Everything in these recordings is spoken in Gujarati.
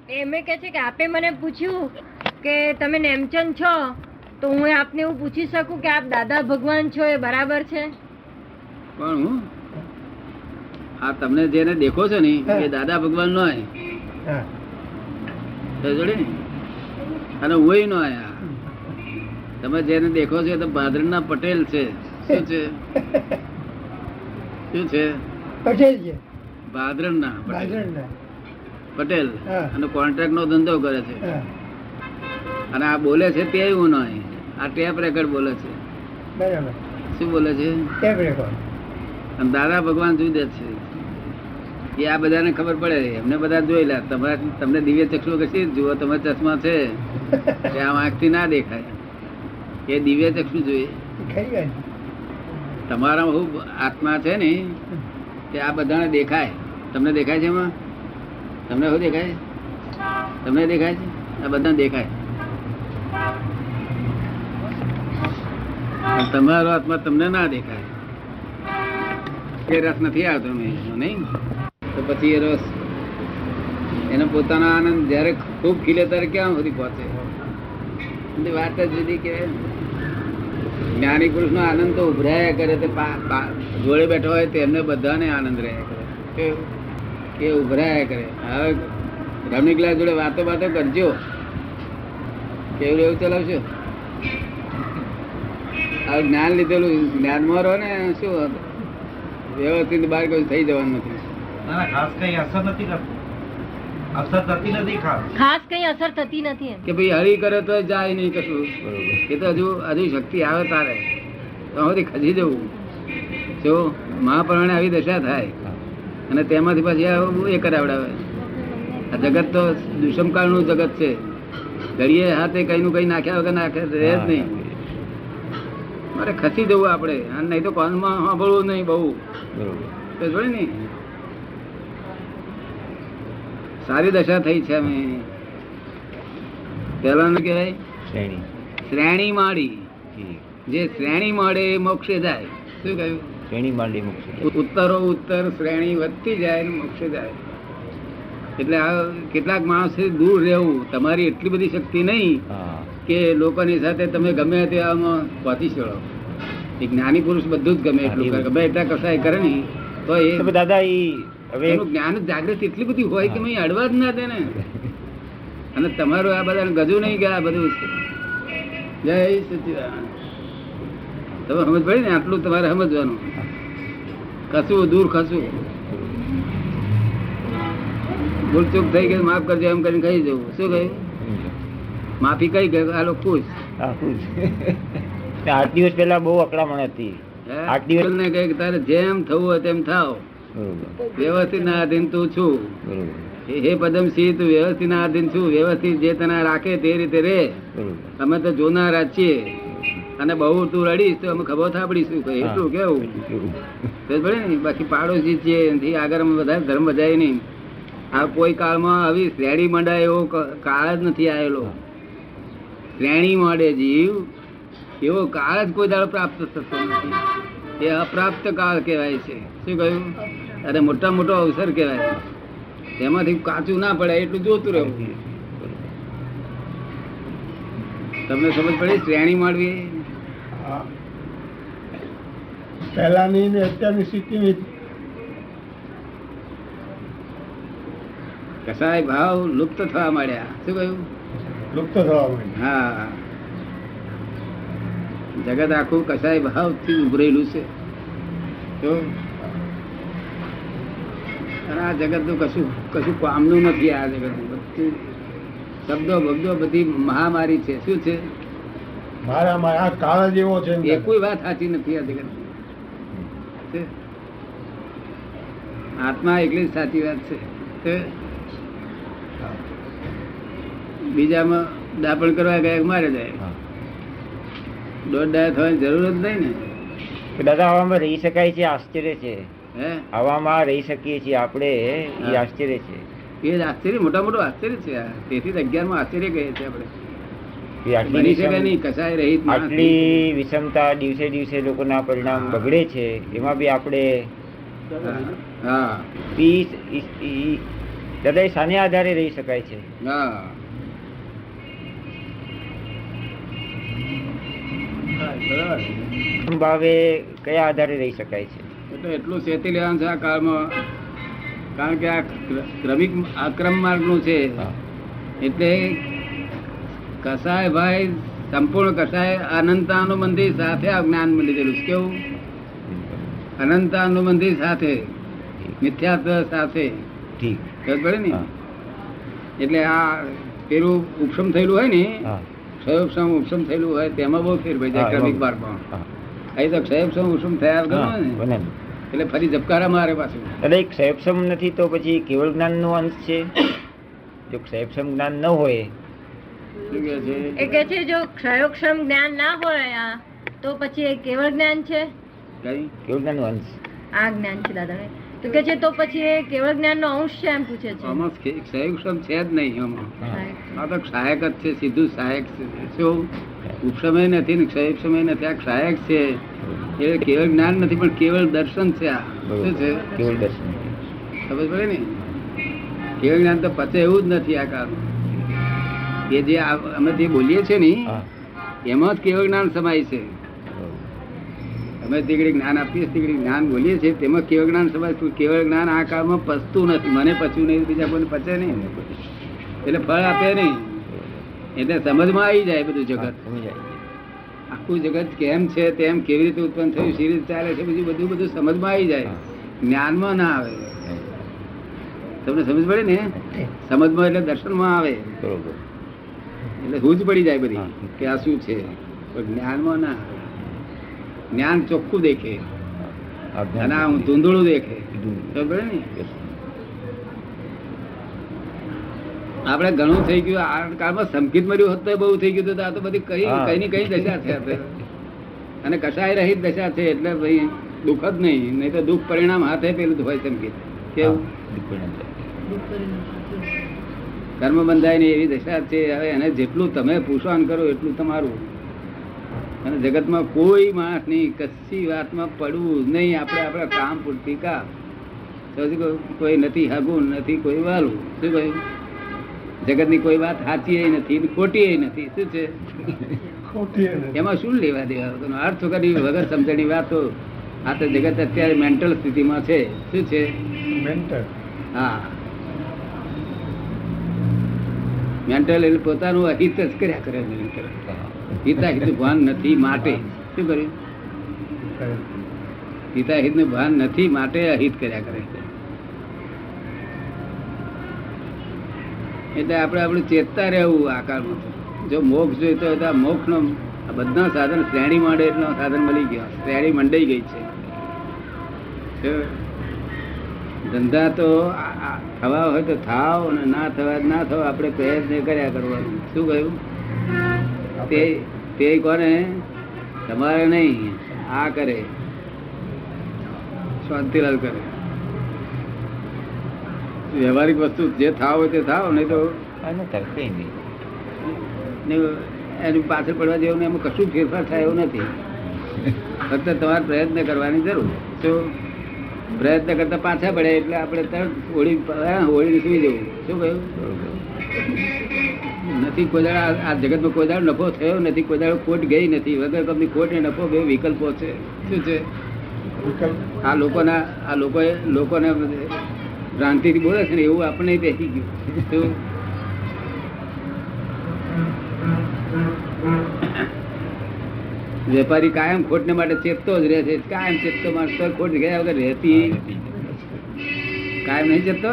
એમે કે છે કે આપે મને પૂછ્યું કે તમે નેમચંદ છો તો હું આપને એવું પૂછી શકું કે આપ દાદા ભગવાન છો એ બરાબર છે? પણ હું આ તમને જેને દેખો છો ને એ દાદા ભગવાન નો જોડે ને અને હું નો આયા. તમે જેને દેખો છો એ તો ભાદરના પટેલ છે. શું છે? શું છે? પટેલ છે. ભાદરના પટેલ અને કોન્ટ્રાક્ટ નો ધંધો કરે છે. અને આ બોલે છે તે હું નો આ ટેપ રેકર્ડ બોલે છે. બરાબર. શું બોલે છે? Tape record. અને દાદા ભગવાન જુદા છે એ આ બધાને ખબર પડે. એમને બધા જોયેલા. તમને દિવ્ય ચક્ષુ કશી જુઓ, તમે ચશ્મા છે એ આમ આંખથી ના દેખાય. એ દિવ્ય ચક્ષુ જોઈએ. તમારા હું આત્મા છે ને તે આ બધાને દેખાય. તમને દેખાય છે? એમાં તમને શું દેખાય? તમને દેખાય છે? આ બધાને દેખાય. તમારો આત્મા તમને ના દેખાય. એ રસ નથી આવતો નહીં તો પછી એ રસ એનો પોતાનો આનંદ જયારે ખૂબ ખીલે ત્યારે ક્યાં સુધી પહોંચે? વાત જ જુદી કે જ્ઞાની પુરુષ નો આનંદ તો ઉભરાયા કરે. જોડે બેઠો હોય તેમને બધાને આનંદ રહ્યા કરે કે ઉભરાયા કરે. હવે રમણીકલાલ જોડે વાતો કરજો, કેવું એવું ચલાવશો? હવે જ્ઞાન લીધેલું જ્ઞાનમાં રહો ને શું વ્યવસ્થિત બહાર કઈ થઈ જવાનું નથી. ખાસ કઈ અસર થતી નથી કે ભાઈ હરી કરે તો જાય નહીં કશું. એ તો હજુ શક્તિ આવે તારે તો હજી ખસી જવું. જો મહાપ્રમાણે આવી દશા થાય અને તેમાંથી પછી એ કરાવડાવે. આ જગત તો દુષ્મકાળ નું જગત છે. ઘડીએ હાથે કઈ નું કઈ નાખ્યા વગર નાખે રહે જ નહીં. મારે ખસી જવું આપડે. નહીં તો કોનમાં સાંભળવું નહીં બહુ જોડે ને. સારી દશા થઈ છે. અમે પેલા કહેવાય શ્રેણી માળી. જે શ્રેણી મળે એ મોક્ષે જાય. શું કહ્યું? શ્રેણી માંડી મુક્તિ. ઉત્તરો ઉત્તર શ્રેણી વધતી જાય ને મોક્ષે જાય. એટલે આ કેટલાક માણસ દૂર રહેવું. તમારી એટલી બધી શક્તિ નહીં કે લોકોની સાથે તમે ગમે ત્યાં પહોંચી શકો. એક જ્ઞાની પુરુષ બધું જ ગમે એટલું કરે. ગમે એટલા કસાય કરે ને તો એ દાદા એનું જ્ઞાન જાગૃતિ એટલી બધી હોય કે અડવા જ ના દે ને. અને તમારું આ બધા ગજુ નહીં ગયા બધું. જય સચિદાનંદ. તમે સમજ પડી ને? આટલું તમારે સમજવાનું. ખસવું દૂર ખસવું. ભૂલ ચૂક થઈ ગઈ માફ કરજો એમ કરીને કહી જવું. શું કહ્યું? માફી કઈ ગઈ આ લોકો ખુશ. 8 દિવસ પહેલા બહુ અકળામણ હતી. 8 દિવસ ને કહે તારે જેમ થવું હોય તેમ થાવ. વ્યવસ્થિત ના આધીન તું છું. હે પદમસિંહ તું વ્યવસ્થિત ના આધીન છું. વ્યવસ્થિત જે તને રાખે તે રીતે રે. અમે તો જોનારા છીએ અને બહુ તું રડીશ તો અમે ખબર થાપડીશું. એટલું કેવું પડે ને. બાકી પાડોશી છીએ એનાથી આગળ અમે બધા ધર્મ બજાય નહીં. આ કોઈ કાળમાં આવી શ્રેણી મંડાય એવો કાળ જ નથી આવેલો. શ્રેણી મળે જીવ એવો કાળ જ કોઈ દાડો પ્રાપ્ત થતો નથી. એ અપ્રાપ્ત કાળ કહેવાય છે. શું કહ્યું? અરે મોટા મોટો અવસર કહેવાય. એમાંથી કાચું ના પડે એટલું જોતું રહેવું. તમને સમજ પડી? શ્રેણી મળવી પહેલાની ને અત્યારની સ્થિતિ કસાય ભાવ લુપ્ત થવા માંડ્યા. શું કહ્યું? લુપ્ત થવા માંડ્યા. હા, જગત આખું કસાય ભાવ થી ઉભરેલું છે. અને આ જગત નું કશું કામનું નથી. આ જગત નું બધું શબ્દો બબ્દો બધી મહામારી છે. શું છે? આ કાળ જેવો છે. એ કોઈ વાત સાચી નથી. આ જગત આત્મા એકલી જ સાચી વાત છે. બીજામાં દાપણ કરવા ગયા મારે જાય. દોઢ ડાયા થવાની જરૂર જ નહીં ને. દાદા હવામાં રહી શકાય છે. આશ્ચર્ય છે. હવામાં રહી શકીએ છીએ આપણે. એ આશ્ચર્ય છે. એ આશ્ચર્ય મોટા મોટું આશ્ચર્ય છે. તેથી 11માં આશ્ચર્ય કહે છે આપણે. બની શકે નહીં કસાય રહી. આટલી વિષમતા દિવસે દિવસે લોકોના પરિણામ બગડે છે. એમાં બી આપણે પીસ દાદા એ શાને આધારે રહી શકાય છે? હા બરાબર. ભાવે કયા આધારે રહી શકાય છે? એટલે એટલું સેતી લેવાનું છે આ કાળમાં, કારણ કે આ ક્રમિક આક્રમ માર્ગનું છે. હા. એટલે કસાય ભાઈ સંપૂર્ણ કસાય અનંતાનુબંધી સાથે આ જ્ઞાન મળી ગયેલું છે. કેવું? અનંતાનુબંધી સાથે, મિથ્યાત્વ સાથે. ઠીક. ખબર પડે ને? હા. એટલે આ પેલું ઉપશમ થયેલું હોય ને, હા. ક્ષયોપશમ ઉપશમ થયેલું હોય તેમાં બહુ ફેર પડી જાય હા, ક્રમિક એમાં- માર્ગમાં. હા. અહીં તો ક્ષયોપશમ ઉપશમ થયા વગર હા, હોય ને, બને. એટલે ફરી ઝબકારા મારે પાછું. દાદા એ ક્ષયક્ષમ નથી તો પછી કેવળ જ્ઞાન નો અંશ છે? જો ક્ષયક્ષમ જ્ઞાન ન હોય શું કહે છે? એ કે છે જો ક્ષયોક્ષમ જ્ઞાન ના હોય આ તો પછી એ કેવળ જ્ઞાન છે, કઈ? કેવળ જ્ઞાન નો અંશ. આ જ્ઞાન છે દાદા. તો કે છે તો પછી એ કેવળ જ્ઞાન નો અંશ છે એમ પૂછે છે. આમાં ક્ષયોપશમ છે જ નહીં આમાં. હા. આ તો ક્ષાયક જ છે, સીધું સહાયક છે. શું? ઉપશમય નથી ને ક્ષયક્ષમય નથી, આ ક્ષાયક છે. એ કેવળ જ્ઞાન નથી પણ કેવળ દર્શન છે. આ શું છે? કેવળ દર્શન. ખબર પડે ને? કેવળ જ્ઞાન તો પચે એવું જ નથી આ કાળ. એ જે અમે જે બોલીએ છીએ ને હા. એમાં જ કેવળ જ્ઞાન સમાય છે. અમે જે ઘડી જ્ઞાન આપીએ તે ઘડી જ્ઞાન બોલીએ છીએ તેમાં કેવળ જ્ઞાન સમાય છે. કેવળ જ્ઞાન આ કાળમાં પચતું નથી. મને પચ્યું નહીં, બીજા કોઈને પચે નહીં, એટલે ફળ આપે નહીં. એટલે સમજમાં આવી જાય બધું જગત. સમજાય. આખું જગત કેમ છે, તેમ કેવી રીતે ઉત્પન્ન થયું, સી રીતે ચાલે છે, બધું સમજમાં આવી જાય. જ્ઞાનમાં ના આવે. તમને સમજ પડે ને? સમજમાં એટલે દર્શનમાં આવે, બરોબર. એટલે સૂઝ પડી જાય બધી હા. કે આ શું છે. પણ જ્ઞાનમાં ના આવે. જ્ઞાન ચોખ્ખું દેખે આ જ્ઞાન અને આ ધૂંધળું દેખે. કીધું. ખબર પડે ને? આપણે ઘણું થઈ ગયું આ કાળમાં. સંકિત મર્યું હોત તો બહુ થઈ ગયું હતું. આ તો બધી કઈ હા. કઈ ની કઈ દશા છે આપણે. અને કશાય રહિત દશા છે એટલે ભાઈ દુઃખ જ નહીં. નહીં તો દુઃખ પરિણામ હાથે પેલું હોય સંકિત. કેવું? કર્મ બંધાય ની એવી દશા છે. હવે એને જેટલું તમે પુષણ કરો એટલું તમારું. અને જગતમાં કોઈ માણસ ની કશી વાતમાં પડવું જ નહીં. આપણે આપણા કામ પૂરતી કા. સમજી ગયો? કોઈ નથી હગું, નથી કોઈ વાલું. શું કહ્યું? જગત ની કોઈ વાત સાચી નથી ને ખોટી નથી. શું છે? ખોટી નથી. એમાં શું લેવા દેવા વગરનો અર્થ કરી વગર સમજણની વાતો. આ તો જગત અત્યારે મેન્ટલ સ્થિતિમાં છે. શું છે? મેન્ટલ. હા, મેન્ટલ એટલે પોતાનું અહિત જ કર્યા કરે. હિતાહિત ભાન નથી માટે શું કર્યું? હિતાહિત નું ભાન નથી માટે અહિત કર્યા કરે. એટલે આપણે આપણું ચેતતા રહેવું આકારમાં. જો મોક્ષ જોઈતો હોય તો આ મોક્ષ નો બધા સાધન શ્રેણી માંડે એટલો સાધન મળી ગયા. શ્રેણી મંડાઈ ગઈ છે. ધંધા તો થવા હોય તો થાવ ને ના થવા ના થવા આપણે પ્રયત્ન કર્યા કરવાનું. શું કહ્યું? તે કોને? તમારે નહીં, આ કરે શાંતિલાલ કરે. વ્યવહારિક વસ્તુ જે થાવ હોય તે થાવ, નહીં તો કઈ નહીં. એની પાછળ પડવા જેવું એમાં કશું ફેરફાર થાય એવું નથી. ફક્ત તમારે પ્રયત્ન કરવાની જરૂર. શું પ્રયત્ન કરતા પાછા પડે એટલે આપણે તરત હોળી સુઈ જવું. શું કહ્યું? નથી કોઈ દાડો આ જગતમાં કોઈ દાડો નફો થયો નથી, કોઈ દાડો ખોટ ગઈ નથી. વગર કંપની ખોટ ને નફો બે વિકલ્પો છે. શું છે? આ લોકોને ભ્રાંતિથી બોલે છે ને એવું આપણે બેસી ગયું. શું? વેપારી કાયમ ખોટ ને માટે ચેતતો જ રહે છે. કાયમ ચેતતો માણસ તો ખોટ ગયા વગર રહેતી કાયમ નહીં ચેતતો.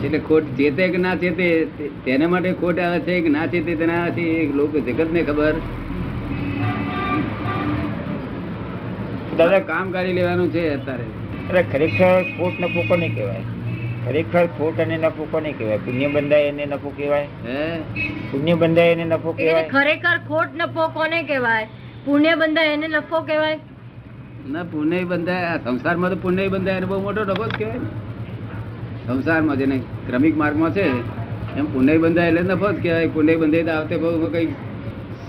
એટલે ખોટ ચેતે કે ના ચેતે તેના માટે ખોટ આવે છે કે ના ચેતે તેના લોકો જગત ને ખબર. દાદા કામ કાઢી લેવાનું છે અત્યારે. અરે ખરેખર ખોટ નફો કોને કહેવાય? ખરેખર ખોટ અને નફો કોને કહેવાય? પુણ્ય બંધાય એને નફો કહેવાય? હે પુણ્ય બંધાય એને નફો એ કે છે કહેવાય? ખરેખર ખોટ નફો કોને કહેવાય? પુણ્ય બંધાય એને નફો કહેવાય? ના, પુણ્ય બંધાય. આ સંસારમાં તો પુણ્ય બંધાય એને બહુ મોટો નફો જ કહેવાય. સંસારમાં જેને ક્રમિક માર્ગમાં છે એમ પુણ્ય બંધાય એટલે નફો જ કહેવાય. પુણ્ય બંધાય તો આવતે બહુ કઈ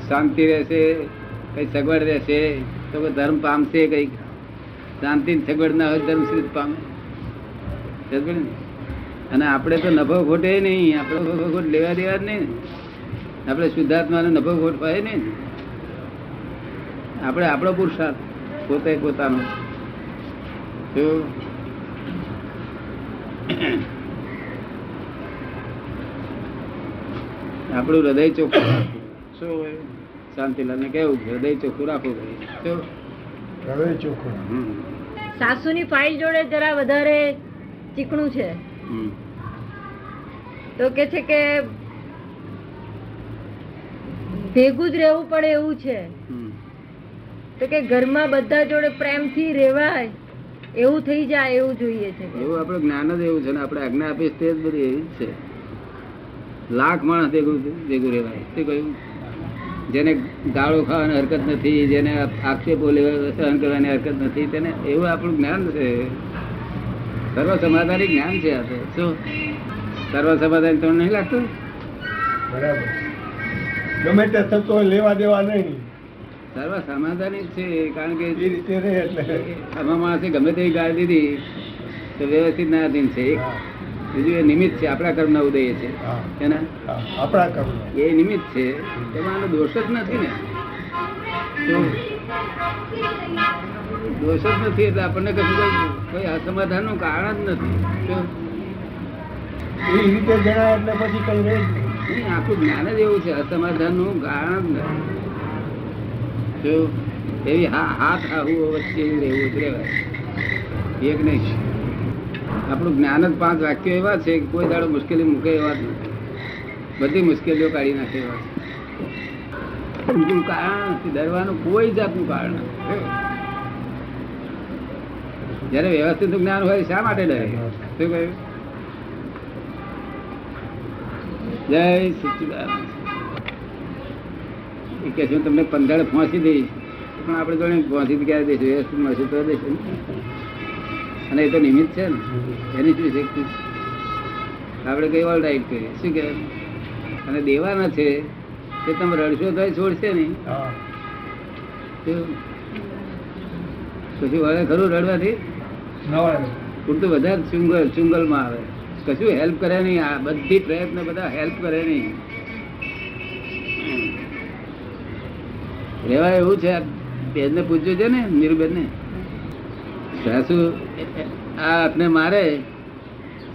શાંતિ રહેશે, કઈ સગવડ રહેશે, તો ધર્મ પામશે. કઈ શાંતિ સગવડ ના હોય ધર્મ સિદ્ધ પામે. સમજ્યો ને? અને આપણે તો નફો ખોટે નહીં, આપણે નફો ખોટ લેવા દેવા જ નહીં. આપણે શુદ્ધાત્માનો નફો ખોટ હોય ને, આપણે આપણો પુરુષાર્થ પોતે પોતાનો. આપણું હૃદય ચોખ્ખું રાખવું. શું હોય? શાંતિલાલને કેવું હૃદય ચોખ્ખું રાખવું ભાઈ. શું હૃદય ચોખ્ખું. સાસુની ફાઇલ જોડે જરા વધારે ચીકણું છે. તો કે છે કે ભેગું જ રહેવું પડે એવું છે. તો કે ઘરમાં બધા જોડે પ્રેમથી રહેવાય એવું થઈ જાય એવું જોઈએ છે. એવું આપણું જ્ઞાન જ એવું છે ને, આપણે આજ્ઞા આપીશ તે જ બધી એવી જ છે. લાખ માણસ ભેગું રહેવાય. શું કહ્યું? જેને ગાળો ખાવાની હરકત નથી, જેને આક્ષેપો સહન કરવાની હરકત નથી, તેને એવું આપણું જ્ઞાન છે. સર્વ સમાધાની જ્ઞાન છે આ તો. શું સર્વ સમાધાન તમને નહીં લાગતું? બરાબર. ગમે તે થતો હોય લેવા દેવા નહીં, સર્વ સમાધાની જ છે. કારણ કે એ રીતે રહે એટલે આમાં માણસે ગમે તેવી ગાળી દીધી તો વ્યવસ્થિત ના અધીન છે. એક બીજું એ નિમિત્ત છે, આપણા કર્મના ઉદય છે. હા, એના હા, આપણા કર્મ. એ નિમિત્ત છે, એમાં આનો દોષ જ નથી ને. દોષ જ નથી એટલે આપણને કશું કોઈ અસમાધાન નું કારણ જ નથી. એ રીતે જણાય એટલે પછી કઈ રહે જ નહીં. નહીં, આખું જ્ઞાન જ એવું છે, અસમાધાન નું કારણ જ નથી. એવી હાથ આવું વચ્ચે રહેવું જ રહેવાય. એક નહીં, આપણું જ્ઞાન જ 5 વાક્યો એવા છે કે કોઈ દાડો મુશ્કેલી મૂકે એવા જ નથી. બધી મુશ્કેલીઓ કાઢી નાખે એવા છે. બીજું કારણ નથી, ડરવાનું કોઈ જાતનું કારણ નથી. જયારે વ્યવસ્થિત જ્ઞાન હોય શા માટે ડરે? શું કહ્યું? જય સચ્ચિદાનંદ. એ કે છે તમને 15 પહોંચી દઈશ, પણ આપણે જોડે પહોંચી ક્યારે દઈશું? વ્યવસ્થિત મળશે તો દઈશું. અને એ તો નિમિત્ત છે ને, એની શું શક્તિ? આપણે કઈ ઓલ રાઈટ કરીએ. શું કે અને દેવાના છે તે તમે રડશો તો છોડશે નહીં. પછી વળે ખરું રડવાથી પૂરતું વધારે ચુંગલમાં આવે. કશું હેલ્પ કરે નહીં. આ બધી પ્રયત્ન બધા હેલ્પ કરે નહીં. રેવા એવું છે. બેનને પૂછ્યું છે ને, નીરુબેન ને, સાસુ આ હાથને મારે,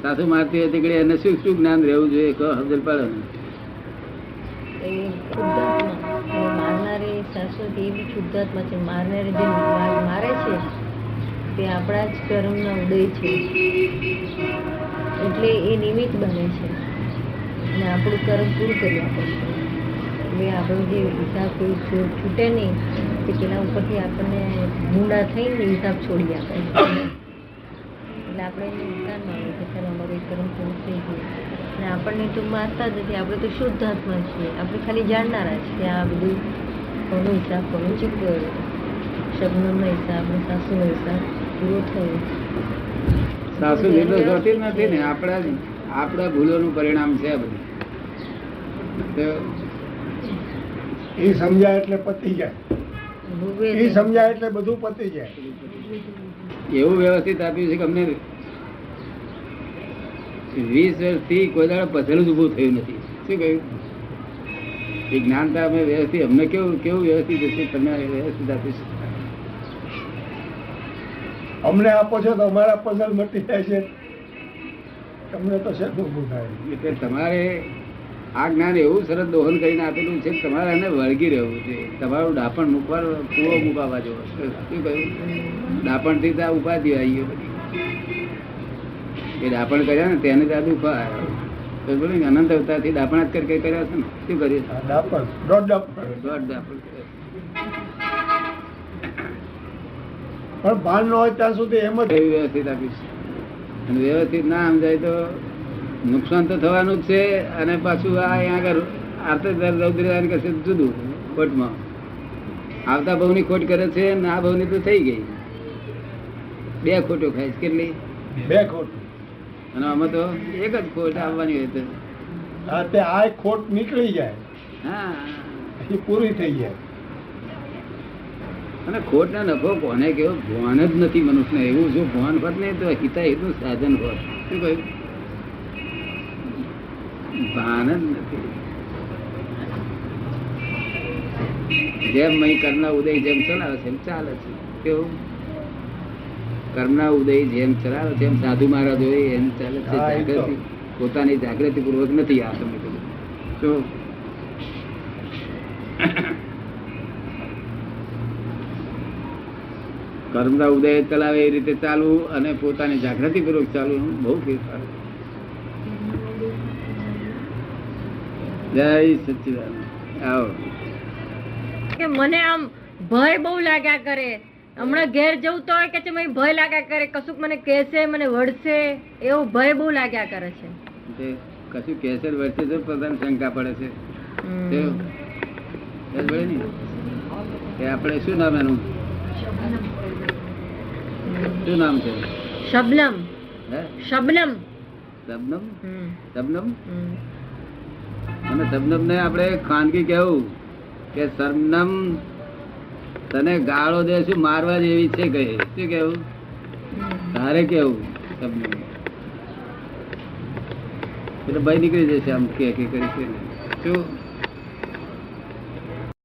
સાસુ મારતી હતી કે એને શું શું જ્ઞાન રહેવું જોઈએ? કહો સમજણ પડે ને. મારનારી સાસુ એ બી શુદ્ધાત્મા છે. મારનારી જે મારે છે તે આપણા જ કર્મનો ઉદય છે, એટલે એ નિમિત્ત બને છે અને આપણું કર્મ પૂરું કરી આપે છે. એટલે આપણો જે હિસાબ કોઈ છૂટે નહીં કે તેના ઉપરથી આપણને મૂંડા થઈને હિસાબ છોડી આપે છે. એટલે આપણે એને વિચાર માનીએ કે ચાલો અમારું એ કર્મ પૂરું થઈ ગયું. અને આપણને તો મારતા જ નથી, આપણે તો શુદ્ધ આત્મા છીએ. આપણે ખાલી જાણનારા છીએ કે આ બધું કોનો હિસાબ કોનો ચૂક્યો, શબનમનો હિસાબ ને સાસુનો હિસાબ પૂરો થયો. સાસુ નિર્દોષ હોતી જ નથી ને, આપણા ભૂલોનું પરિણામ છે આ બધું. એ સમજાય એટલે પતી જાય. એ સમજાય એટલે બધું પતી જાય. એવું વ્યવસ્થિત આપ્યું છે કે અમને 20 વર્ષથી કોઈ દાડો પથેલું જ ઉભું થયું નથી. શું કહ્યું? એ જ્ઞાનતા અમે વ્યવસ્થિત, અમને કેવું વ્યવસ્થિત હશે? તમે વ્યવસ્થિત આપીશ. અમને આપો છો તો અમારા પઝલ મટી જાય છે. તમને તો શેનું ઊભું થાય? એટલે તમારે આ જ્ઞાન એવું સરસ દોહન કરીને આપેલું છે કે તમારે એને વળગી રહેવું છે. તમારું ડાપણ મૂકવાનો કૂવો મૂકાવા જેવો. શું કહ્યું? ડાપણથી તો આ ઉપાધિ આવી ગયો બધી. એ ડાપણ કર્યા ને તેને ત્યાં દુઃખ આવ્યો. અનંત અવતારથી ડાપણ જ કરી કર્યા છે ને. શું કર્યું? ડાપણ દોઢ ડાપણ પણ ભાન ન હોય ત્યાં સુધી એમ જ વ્યવસ્થિત આપીશ. અને વ્યવસ્થિત ના સમજાય તો નુકસાન તો થવાનું જ છે. અને પાછું આ અહીંયા આગળ રૌદ્ર કરશે જુદું ખોટમાં. આવતા ભાવની ખોટ કરે છે ને આ ભાવની તો થઈ ગઈ. 2 ખોટો ખાય છે. કેટલી? 2 ખોટ. અને આમાં તો એક જ ખોટ આવવાની હોય તો આ ખોટ નીકળી જાય. હા, એ પૂરી થઈ જાય. અને ખોટ ના નફો કોને કેવો? ભાન જ નથી મનુષ્યને. એવું જો ભાન હોત ને તો હિતાહિતનું સાધન હોત. શું કહ્યું? ભાન જ નથી. જેમ અહીં કર્મના ઉદય જેમ ચલાવે છે એમ ચાલે છે. કેવું? કર્મના ઉદય જેમ ચલાવે છે એમ સાધુ મહારાજ હોય એમ ચાલે છે. હા, એ તો. જાગૃતિ પોતાની જાગૃતિ પૂર્વક નથી. આ તમે કહ્યું શું? કર્મના ઉદય ચલાવે એ રીતે ચાલવું અને પોતાની જાગૃતિ પૂર્વક ચાલવું બહુ ફેરફાર. જય સચ્ચિદાનંદ. આવો. કે મને આમ ભય બહુ લાગ્યા કરે. હમણાં ઘેર જવું તો હોય કે છે મને ભય લાગ્યા કરે, કશુંક મને કહેશે, મને વળશે, એવો ભય બહુ લાગ્યા કરે છે. તે કશું કેસર વર્ષે તો પોતાને શંકા પડે છે. કેવું? ખબર પડે ને? કે આપણે શું નામ એનું? શું નામ છે? શબનમ. હે? શબનમ. શબનમ? હમ. શબનમ? હમ. અને શબનમ ને આપણે ખાનગી કેવું કે શબનમ તને ગાળો દે શું મારવા જેવી છે કહે. શું કેવું? તારે કેવું શબનમ એટલે ભાઈ નીકળી જશે આમ કે કરી શું